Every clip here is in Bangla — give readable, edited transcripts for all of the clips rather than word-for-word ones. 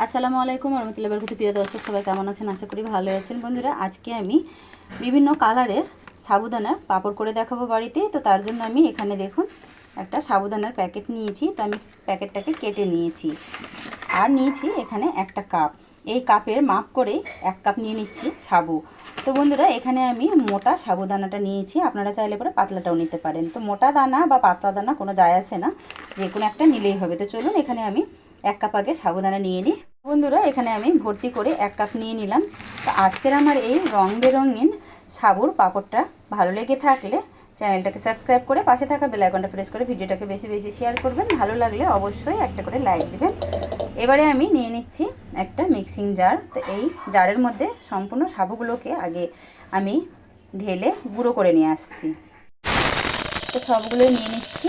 আসসালামু আলাইকুম রহমতুল্লাহি ওয়া বারাকাতুহু। প্রিয় দর্শক সবাই কেমন আছেন? আশা করি ভালো আছেন। বন্ধুরা, আজকে আমি বিভিন্ন কালারের সাবুদানার পাঁপড় করে দেখাবো বাড়িতে। তো তার জন্য আমি এখানে দেখুন একটা সাবুদানার প্যাকেট নিয়েছি। তো আমি প্যাকেটটাকে কেটে নিয়েছি আর নিয়েছি এখানে একটা কাপ। এই কাপের মাপ করে 1 কাপ নিয়ে নিচ্ছি সাবু। তো বন্ধুরা, এখানে আমি মোটা সাবুদানাটা নিয়েছি, আপনারা চাইলে পরে পাতলাটাও নিতে পারেন। তো মোটা দানা বা পাতলা দানা কোনো যায় আসে না, যে কোনো একটা নিলেই হবে। তো চলুন, এখানে আমি 1 কাপ আগে সাবুদানা নিয়ে নিই। বন্ধুরা, এখানে আমি ভর্তি করে 1 কাপ নিয়ে নিলাম। তো আজকের আমার এই রং বেরঙিন সাবুর পাঁপড়টা ভালো লেগে থাকলে চ্যানেলটাকে সাবস্ক্রাইব করে পাশে থাকা বেল আইকনটা প্রেস করে ভিডিওটাকে বেশি বেশি শেয়ার করবেন। ভালো লাগলে অবশ্যই একটা করে লাইক দিবেন। এবারে আমি নিয়ে নিচ্ছি একটা মিক্সিং জার। তো এই জারের মধ্যে সম্পূর্ণ সাবুগুলোকে আগে আমি ঢেলে গুঁড়ো করে নিয়ে আসছি। তো সবগুলোই নিয়ে নিচ্ছি,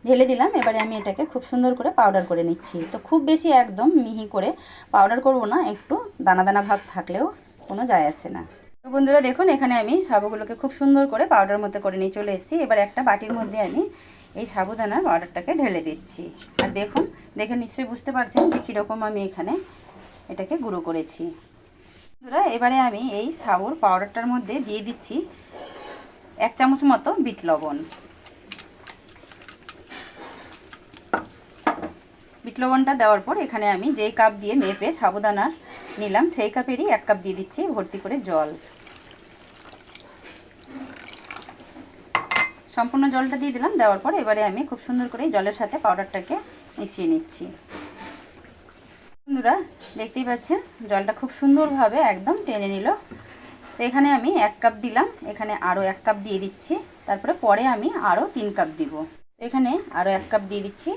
ঢেলে দিলাম। এবারে আমি এটাকে খুব সুন্দর করে পাউডার করে নিচ্ছি। তো খুব বেশি একদম মিহি করে পাউডার করব না, একটু দানা দানা ভাব থাকলেও কোনো যায় আসে না। তো বন্ধুরা দেখুন, এখানে আমি সাবুগুলোকে খুব সুন্দর করে পাউডার মধ্যে করে নিয়ে চলে এসেছি। এবার একটা বাটির মধ্যে আমি এই সাবুদানার পাউডারটাকে ঢেলে দিচ্ছি। আর দেখুন, দেখে নিশ্চয়ই বুঝতে পারছেন যে কীরকম আমি এখানে এটাকে গুঁড়ো করেছি। বন্ধুরা, এবারে আমি এই সাবুর পাউডারটার মধ্যে দিয়ে দিচ্ছি 1 চামচ মতো বিট লবণ। বিট লবণটা দেওয়ার পর এখানে আমি যেই কাপ দিয়ে মেপে সাবুদানার নিলাম সেই কাপেরই 1 কাপ দিয়ে দিচ্ছি ভর্তি করে জল। সম্পূর্ণ জলটা দিয়ে দিলাম। দেওয়ার পর এবারে আমি খুব সুন্দর করে জলের সাথে পাউডারটাকে মিশিয়ে নিচ্ছি। বন্ধুরা, দেখতেই পাচ্ছেন জলটা খুব সুন্দরভাবে একদম টেনে নিল। তো এখানে আমি 1 কাপ দিলাম, এখানে আরও 1 কাপ দিয়ে দিচ্ছি, তারপরে পরে আমি আরও 3 কাপ দিব। এখানে আরও 1 কাপ দিয়ে দিচ্ছি।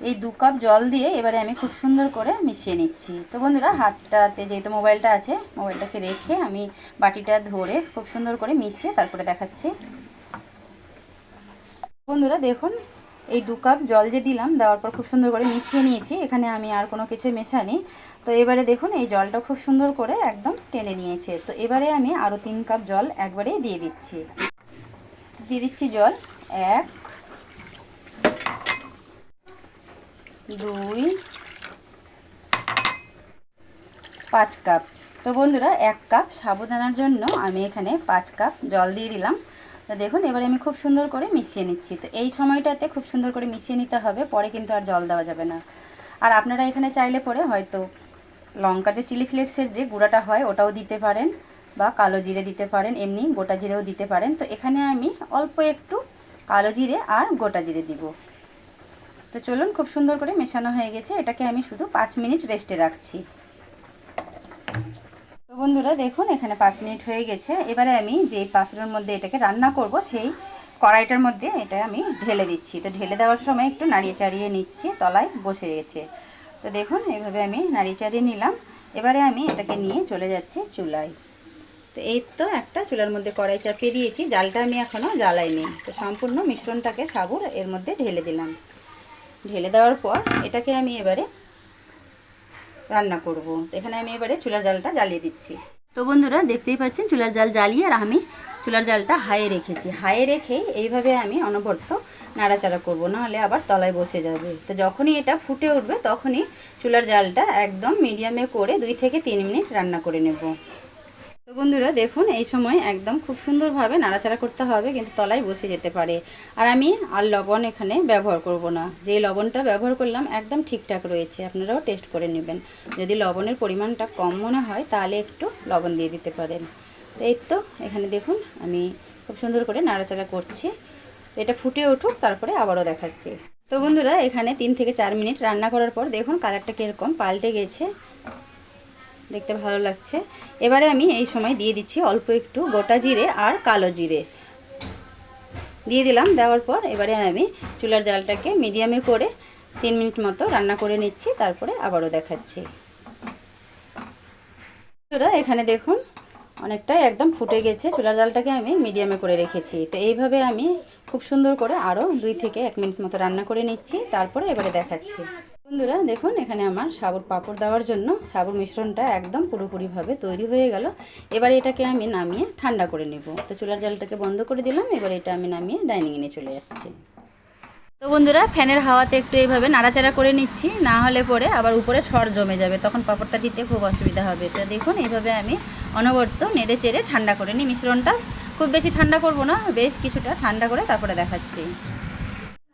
এই 2 কাপ জল দিয়ে এবারে আমি খুব সুন্দর করে মিশিয়ে নিচ্ছি। তো বন্ধুরা, হাতটাতে যেহেতু মোবাইলটা আছে, মোবাইলটাকে রেখে আমি বাটিটা ধরে খুব সুন্দর করে মিশিয়ে তারপরে দেখাচ্ছি। বন্ধুরা দেখুন, এই 2 কাপ জল যে দিলাম, দেওয়ার পর খুব সুন্দর করে মিশিয়ে নিয়েছি। এখানে আমি আর কোনো কিছুই মেশাইনি। তো এবারে দেখুন, এই জলটা খুব সুন্দর করে একদম টেনে নিয়েছে। তো এবারে আমি আরও 3 কাপ জল একবারেই দিয়ে দিচ্ছি। জল 1 2 5 কাপ। তো বন্ধুরা, 1 কাপ সাবুদানার জন্য আমি এখানে 5 কাপ জল দিয়ে দিলাম। তো দেখুন, এবারে আমি খুব সুন্দর করে মিশিয়ে নিচ্ছি। তো এই সময়টাতে খুব সুন্দর করে মিশিয়ে নিতে হবে, পরে কিন্তু আর জল দেওয়া যাবে না। আর আপনারা এখানে চাইলে পরে হয়তো লঙ্কার যে চিলি ফ্লেক্সের যে গুঁড়াটা হয় ওটাও দিতে পারেন, বা কালো জিরে দিতে পারেন, এমনি গোটা জিরেও দিতে পারেন। তো এখানে আমি অল্প একটু কালো জিরে আর গোটা জিরে দিব। তো চলুন, খুব সুন্দর করে মেশানো হয়ে গেছে। এটাকে আমি শুধু 5 মিনিট রেস্টে রাখছি। তো বন্ধুরা দেখুন, এখানে 5 মিনিট হয়ে গেছে। এবারে আমি যেই পাত্রের মধ্যে এটাকে রান্না করব সেই কড়াইটার মধ্যে এটা আমি ঢেলে দিচ্ছি। তো ঢেলে দেওয়ার সময় একটু নাড়িয়ে চাড়িয়ে নিচ্ছি, তলায় বসে গেছে। তো দেখুন, এইভাবে আমি নাড়িয়ে চাড়িয়ে নিলাম। এবারে আমি এটাকে নিয়ে চলে যাচ্ছি চুলায়। তো এই তো একটা চুলার মধ্যে কড়াই চাপিয়ে দিয়েছি, জালটা আমি এখনও জ্বালাইনি। তো সম্পূর্ণ মিশ্রণটাকে সাবুর এর মধ্যে ঢেলে দিলাম। ঢেলে দেওয়ার পর এটাকে আমি এবারে রান্না করব। এখানে আমি এবারে চুলার জালটা জ্বালিয়ে দিচ্ছি। তো বন্ধুরা, দেখতেই পাচ্ছেন চুলার জাল জ্বালিয়ে আর আমি চুলার জালটা হাইয়ে রেখেছি। হাইয়ে রেখে এইভাবে আমি অনবরত নাড়াচাড়া করব, নাহলে আবার তলায় বসে যাবে। তো যখনই এটা ফুটে উঠবে তখনই চুলার জালটা একদম মিডিয়ামে করে 2 থেকে 3 মিনিট রান্না করে নেব। তো বন্ধুরা দেখুন, এই সময় একদম খুব সুন্দরভাবে নাড়াচাড়া করতে হবে, কিন্তু তলায় বসে যেতে পারে। আর আমি আর লবণ এখানে ব্যবহার করব না, যে লবণটা ব্যবহার করলাম একদম ঠিকঠাক রয়েছে। আপনারাও টেস্ট করে নেবেন, যদি লবণের পরিমাণটা কম মনে হয় তাহলে একটু লবণ দিয়ে দিতে পারেন। তো এই তো এখানে দেখুন আমি খুব সুন্দর করে নাড়াচাড়া করছি। এটা ফুটে উঠুক, তারপরে আবারও দেখাচ্ছি। তো বন্ধুরা, এখানে 3 থেকে 4 মিনিট রান্না করার পর দেখুন কালারটা কীরকম পাল্টে গেছে, দেখতে ভালো লাগছে। এবারে আমি এই সময় দিয়ে দিচ্ছি অল্প একটু গোটা জিরে আর কালো জিরে দিয়ে দিলাম। দেওয়ার পর এবারে আমি চুলার জালটাকে মিডিয়ামে করে 3 মিনিট মতো রান্না করে নিচ্ছি, তারপরে আবারও দেখাচ্ছি। এখানে দেখুন অনেকটাই একদম ফুটে গেছে। চুলার জালটাকে আমি মিডিয়ামে করে রেখেছি। তো এইভাবে আমি খুব সুন্দর করে আরও 2 থেকে 1 মিনিট মতো রান্না করে নিচ্ছি, তারপরে এবারে দেখাচ্ছি। বন্ধুরা দেখুন, এখানে আমার সাবুর পাঁপড় দেওয়ার জন্য সাবুর মিশ্রণটা একদম পুরোপুরিভাবে তৈরি হয়ে গেল। এবারে এটাকে আমি নামিয়ে ঠান্ডা করে নেব। তো চুলার জালটাকে বন্ধ করে দিলাম। এবার এটা আমি নামিয়ে ডাইনিংয়ে নিয়ে চলে যাচ্ছি। তো বন্ধুরা ফ্যানের হাওয়াতে একটু এইভাবে নাড়াচাড়া করে নিচ্ছি, না হলে পরে আবার উপরে সর জমে যাবে, তখন পাঁপড়টা দিতে খুব অসুবিধা হবে। তো দেখুন এইভাবে আমি অনবরত নেড়ে চেড়ে ঠান্ডা করে নিই মিশ্রণটা। খুব বেশি ঠান্ডা করব না, বেশ কিছুটা ঠান্ডা করে তারপরে দেখাচ্ছি।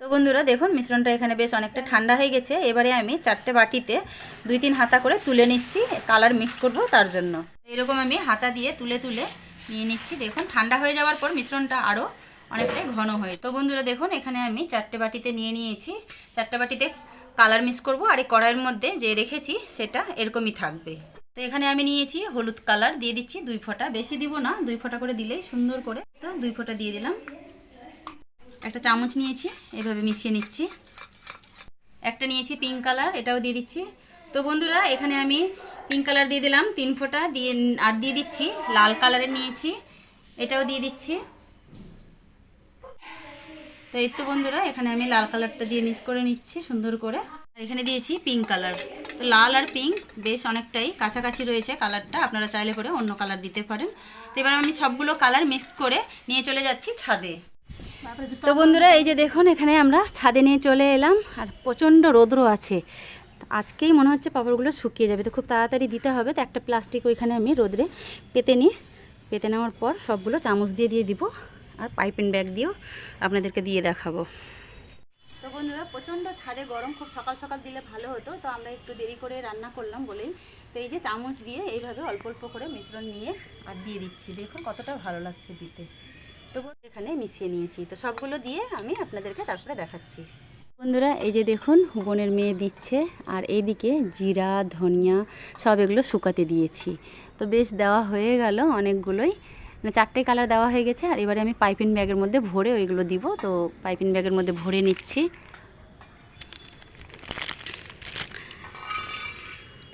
তো বন্ধুরা দেখুন মিশ্রণটা এখানে বেশ অনেকটা ঠান্ডা হয়ে গেছে। এবারে আমি 4টে বাটিতে 2-3 হাতা করে তুলে নিচ্ছি, কালার মিক্স করব তার জন্য। এরকম আমি হাতা দিয়ে তুলে তুলে নিয়ে নিচ্ছি। দেখুন ঠান্ডা হয়ে যাওয়ার পর মিশ্রণটা আরও অনেকটাই ঘন হয়। তো বন্ধুরা দেখুন এখানে আমি 4টে বাটিতে নিয়ে নিয়েছি। 4টে বাটিতে কালার মিক্স করব, আর এই কড়াইয়ের মধ্যে যে রেখেছি সেটা এরকমই থাকবে। তো এখানে আমি নিয়েছি হলুদ কালার, দিয়ে দিচ্ছি 2 ফোঁটা, বেশি দিব না, 2 ফোঁটা করে দিলেই সুন্দর করে। তো 2 ফোঁটা দিয়ে দিলাম। একটা চামচ নিয়েছি, এভাবে মিশিয়ে নিচ্ছি। একটা নিয়েছি পিঙ্ক কালার, এটাও দিয়ে দিচ্ছি। তো বন্ধুরা এখানে আমি পিঙ্ক কালার দিয়ে দিলাম 3 ফোঁটা, দিয়ে আর দিয়ে দিচ্ছি লাল কালারের নিয়েছি, এটাও দিয়ে দিচ্ছি। তো এই তো বন্ধুরা এখানে আমি লাল কালারটা দিয়ে মিক্স করে নিচ্ছি সুন্দর করে। আর এখানে দিয়েছি পিঙ্ক কালার। তো লাল আর পিঙ্ক বেশ অনেকটাই কাছাকাছি রয়েছে কালারটা, আপনারা চাইলে করে অন্য কালার দিতে পারেন। তো এবার আমি সবগুলো কালার মিক্স করে নিয়ে চলে যাচ্ছি ছাদে। তো বন্ধুরা এই যে দেখুন এখানে আমরা ছাদে নিয়ে চলে এলাম, আর প্রচণ্ড রৌদ্র আছে। আজকেই মনে হচ্ছে পাঁপড়গুলো শুকিয়ে যাবে, তো খুব তাড়াতাড়ি দিতে হবে। তো একটা প্লাস্টিক ওইখানে আমি রোদ্রে পেতে নিই, পেতে নেওয়ার পর সবগুলো চামচ দিয়ে দিব, আর পাইপিং ব্যাগ দিয়েও আপনাদেরকে দিয়ে দেখাবো। তো বন্ধুরা প্রচণ্ড ছাদে গরম, খুব সকাল সকাল দিলে ভালো হতো, তো আমরা একটু দেরি করে রান্না করলাম বলেই। তো এই যে চামচ দিয়ে এইভাবে অল্প অল্প করে মিশ্রণ নিয়ে আর দিয়ে দিচ্ছি, দেখুন কতটা ভালো লাগছে দিতে। তো এখানে মিশিয়ে নিয়েছি, তো সবগুলো দিয়ে আমি আপনাদেরকে তারপরে দেখাচ্ছি। বন্ধুরা এই যে দেখুন বোনের মেয়ে দিচ্ছে, আর এইদিকে জিরা ধনিয়া সব এগুলো শুকাতে দিয়েছি। তো বেশ দেওয়া হয়ে গেল অনেকগুলোই, 4টে কালার দেওয়া হয়ে গেছে। আর এবারে আমি পাইপিং ব্যাগের মধ্যে ভরে ওইগুলো দিব। তো পাইপিং ব্যাগের মধ্যে ভরে নিচ্ছি।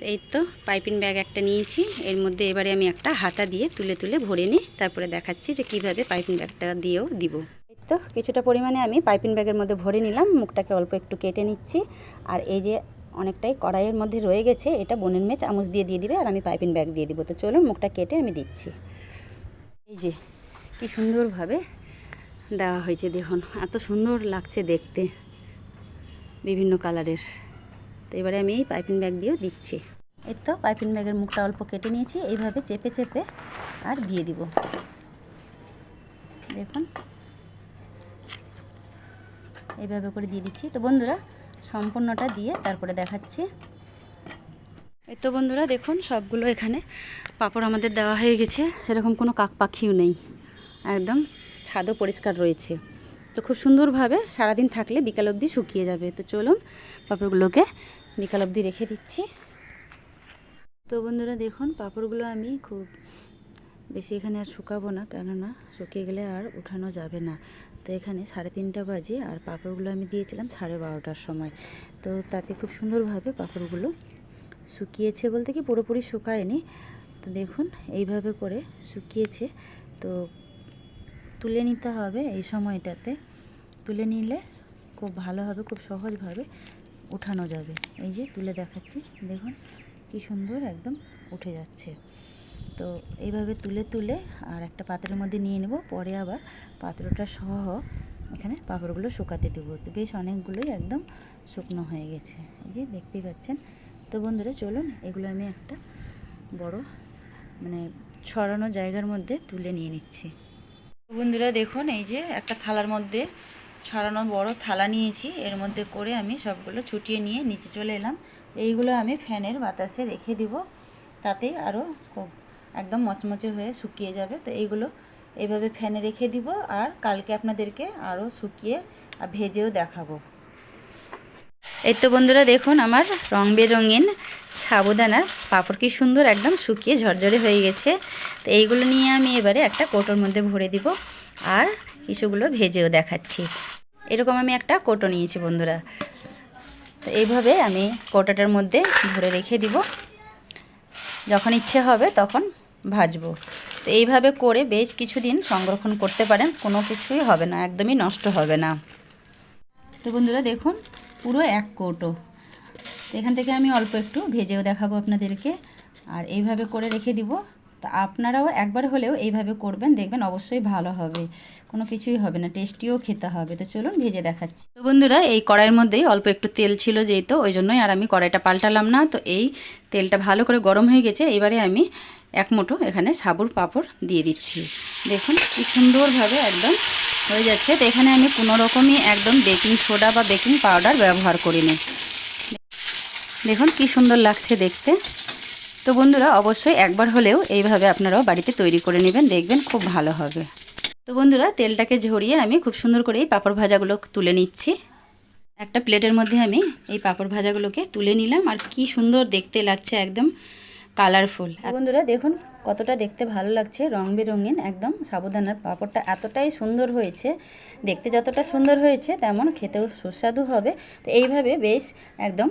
এই তো পাইপিং ব্যাগ একটা নিয়েছি, এর মধ্যে এবারে আমি একটা হাতা দিয়ে তুলে তুলে ভরে নিই, তারপরে দেখাচ্ছি যে কীভাবে পাইপিং ব্যাগটা দিয়েও দিব। এই তো কিছুটা পরিমাণে আমি পাইপিং ব্যাগের মধ্যে ভরে নিলাম, মুখটাকে অল্প একটু কেটে নিচ্ছি। আর এই যে অনেকটাই কড়াইয়ের মধ্যে রয়ে গেছে, এটা বোনের মেয়ে চামচ দিয়ে দিবে, আর আমি পাইপিং ব্যাগ দিয়ে দিব। তো চলুন মুখটা কেটে আমি দিচ্ছি। এই যে কি সুন্দরভাবে দেওয়া হয়েছে, দেখুন এত সুন্দর লাগছে দেখতে, বিভিন্ন কালারের। তো এবারে আমি এই পাইপিং ব্যাগ দিয়েও দিচ্ছি। এই তো পাইপিং ব্যাগের মুখটা অল্প কেটে নিয়েছি, এইভাবে চেপে চেপে আর দিয়ে দিব। দেখুন এইভাবে করে দিয়ে দিচ্ছি। তো বন্ধুরা সম্পূর্ণটা দিয়ে তারপরে দেখাচ্ছি। এই তো বন্ধুরা দেখুন সবগুলো এখানে পাঁপড় আমাদের দেওয়া হয়ে গেছে, সেরকম কোনো কাক পাখিও নেই, একদম ছাদও পরিষ্কার রয়েছে। তো খুব সুন্দরভাবে সারাদিন থাকলে বিকাল অবধি শুকিয়ে যাবে। তো চলুন পাঁপড়গুলোকে বিকাল অবধি রেখে দিচ্ছি। তো বন্ধুরা দেখুন পাঁপড়গুলো আমি খুব বেশি এখানে আর শুকাবো না, কেননা শুকিয়ে গেলে আর উঠানো যাবে না। তো এখানে 3:30 বাজে, আর পাঁপড়গুলো আমি দিয়েছিলাম 12:30টার সময়। তো তাতে খুব সুন্দরভাবে পাঁপড়গুলো শুকিয়েছে, বলতে কি পুরোপুরি শুকায়নি। তো দেখুন এইভাবে করে শুকিয়েছে। তো তুলে নিতে হবে এই সময়টাতে, তুলে নিলে খুব ভালো হবে, খুব সহজভাবে উঠানো যাবে। এই যে তুলে দেখাচ্ছি, দেখুন কি সুন্দর একদম উঠে যাচ্ছে। তো এইভাবে তুলে তুলে আর একটা পাত্রের মধ্যে নিয়ে নেব, পরে আবার পাত্রটা সহ এখানে পাঁপড়গুলো শুকাতে দেবো। তো বেশ অনেকগুলোই একদম শুকনো হয়ে গেছে, এই যে দেখতেই পাচ্ছেন। তো বন্ধুরা চলুন এগুলো আমি একটা বড় ছড়ানো জায়গার মধ্যে তুলে নিয়ে নিচ্ছি। বন্ধুরা দেখুন এই যে একটা থালার মধ্যে ছড়ানো বড় থালা নিয়েছি, এর মধ্যে করে আমি সবগুলো ছুটিয়ে নিয়ে নিচে চলে এলাম। এইগুলো আমি ফ্যানের বাতাসে রেখে দিব, তাতে আরও খুব একদম মচমচে হয়ে শুকিয়ে যাবে। তো এইগুলো এইভাবে ফ্যানে রেখে দিব, আর কালকে আপনাদেরকে আরও শুকিয়ে আর ভেজেও দেখাবো। এই তো বন্ধুরা দেখুন আমার রং বেরঙিন সাবুদানার পাঁপড় কি সুন্দর একদম শুকিয়ে ঝরঝরে হয়ে গেছে। তো এইগুলো নিয়ে আমি এবারে একটা কৌটোর মধ্যে ভরে দিব, আর কিছুগুলো ভেজেও দেখাচ্ছি। এরকম আমি একটা কৌটো নিয়েছি বন্ধুরা। তো এইভাবে আমি কৌটোটার মধ্যে ভরে রেখে দিব, যখন ইচ্ছে হবে তখন ভাজবো। তো এইভাবে করে বেশ কিছুদিন সংরক্ষণ করতে পারেন, কোনো কিছুই হবে না, একদমই নষ্ট হবে না। তো বন্ধুরা দেখুন পুরো এক কৌটো, এখান থেকে আমি অল্প একটু ভেজেও দেখাবো আপনাদেরকে। আর এইভাবে করে রেখে দিব, তো আপনারাও একবার হলেও এইভাবে করবেন, দেখবেন অবশ্যই ভালো হবে, কোনো কিছুই হবে না, টেস্টিও খেতে হবে। তো চলুন ভেজে দেখাচ্ছি। তো বন্ধুরা এই কড়াইয়ের মধ্যেই অল্প একটু তেল ছিল যেহেতু, ওই জন্যই আর আমি কড়াইটা পাল্টালাম না। তো এই তেলটা ভালো করে গরম হয়ে গেছে, এবারে আমি এক মুঠো এখানে সাবুর পাঁপড় দিয়ে দিচ্ছি। দেখুন কি সুন্দরভাবে একদম হয়ে যাচ্ছে। তো এখানে আমি কোনো রকমই একদম বেকিং সোডা বা বেকিং পাউডার ব্যবহার করিনি। দেখুন কি সুন্দর লাগছে দেখতে। তো বন্ধুরা অবশ্যই একবার হলেও এইভাবে আপনারাও বাড়িতে তৈরি করে নেবেন, দেখবেন খুব ভালো হবে। তো বন্ধুরা তেলটাকে ঝরিয়ে আমি খুব সুন্দর করে এই পাঁপড় ভাজাগুলো তুলে নিচ্ছি। একটা প্লেটের মধ্যে আমি এই পাঁপড় ভাজাগুলোকে তুলে নিলাম, আর কি সুন্দর দেখতে লাগছে, একদম কালারফুল। বন্ধুরা দেখুন কতটা দেখতে ভালো লাগছে, রং বেরঙিন একদম সাবুদানার পাঁপড়টা এতটাই সুন্দর হয়েছে, দেখতে যতটা সুন্দর হয়েছে তেমন খেতেও সুস্বাদু হবে। তো এইভাবে বেশ একদম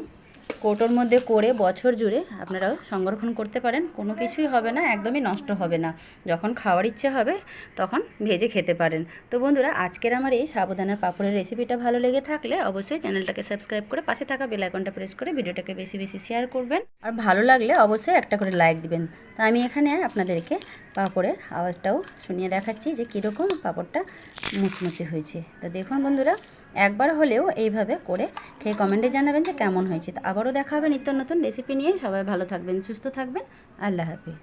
কৌটোর মধ্যে করে বছর জুড়ে আপনারাও সংরক্ষণ করতে পারেন, কোনো কিছুই হবে না, একদমই নষ্ট হবে না। যখন খাওয়ার ইচ্ছে হবে তখন ভেজে খেতে পারেন। তো বন্ধুরা আজকের আমার এই সাবুদানার পাঁপড়ের রেসিপিটা ভালো লেগে থাকলে অবশ্যই চ্যানেলটাকে সাবস্ক্রাইব করে পাশে থাকা বেল আইকনটা প্রেস করে ভিডিওটাকে বেশি বেশি শেয়ার করবেন, আর ভালো লাগলে অবশ্যই একটা করে লাইক দিবেন। তো আমি এখানে আপনাদেরকে পাঁপড়ের আওয়াজটাও শুনিয়ে দেখাচ্ছি যে কীরকম পাঁপড়টা মুচমুচে হয়েছে। তো দেখুন বন্ধুরা একবার হলেও এইভাবে করে খেয়ে কমেন্টে জানাবেন যে কেমন হয়েছে। তো আবারও দেখা হবে নিত্য নতুন রেসিপি নিয়ে। সবাই ভালো থাকবেন, সুস্থ থাকবেন, আল্লাহ হাফেজ।